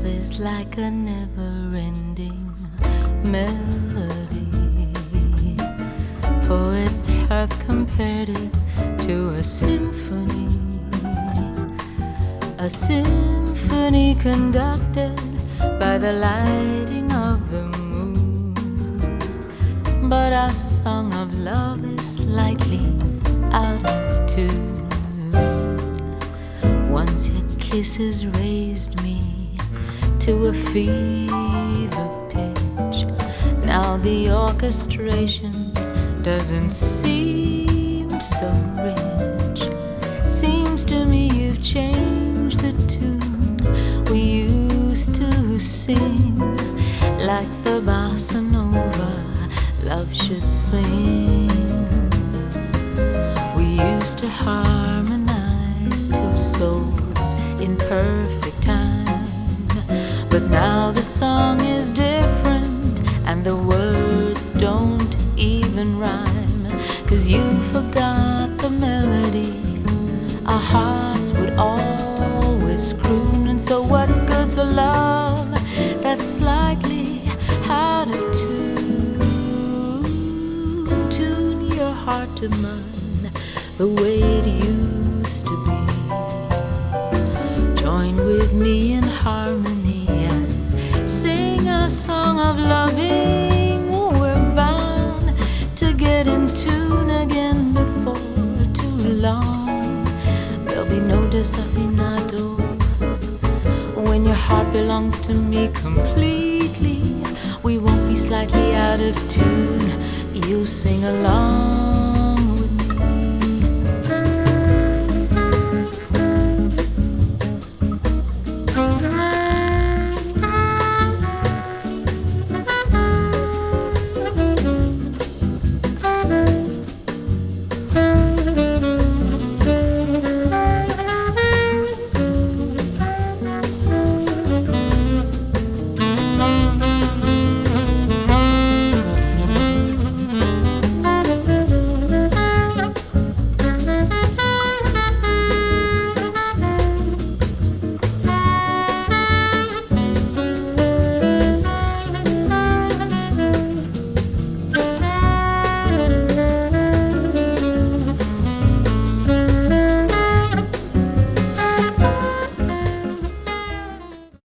Love is like a never-ending melody. Poets have compared it to a symphony conducted by the lighting of the moon. But our song of love is slightly out of tune. Once your kisses raised me to a fever pitch. Now the orchestration doesn't seem so rich. Seems to me you've changed the tune we used to sing, like the bossa nova love should swing. We used to harmonize two souls in perfect time, but now the song is different and the words don't even rhyme. 'Cause you forgot the melody our hearts would always croon. And so what good's a love that's slightly out of tune? Tune your heart to mine the way it used to be. Join with me in harmony and sing a song of loving. We're bound to get in tune again before too long. There'll be no desafinado when your heart belongs to me completely. We won't be slightly out of tune. You'll sing along.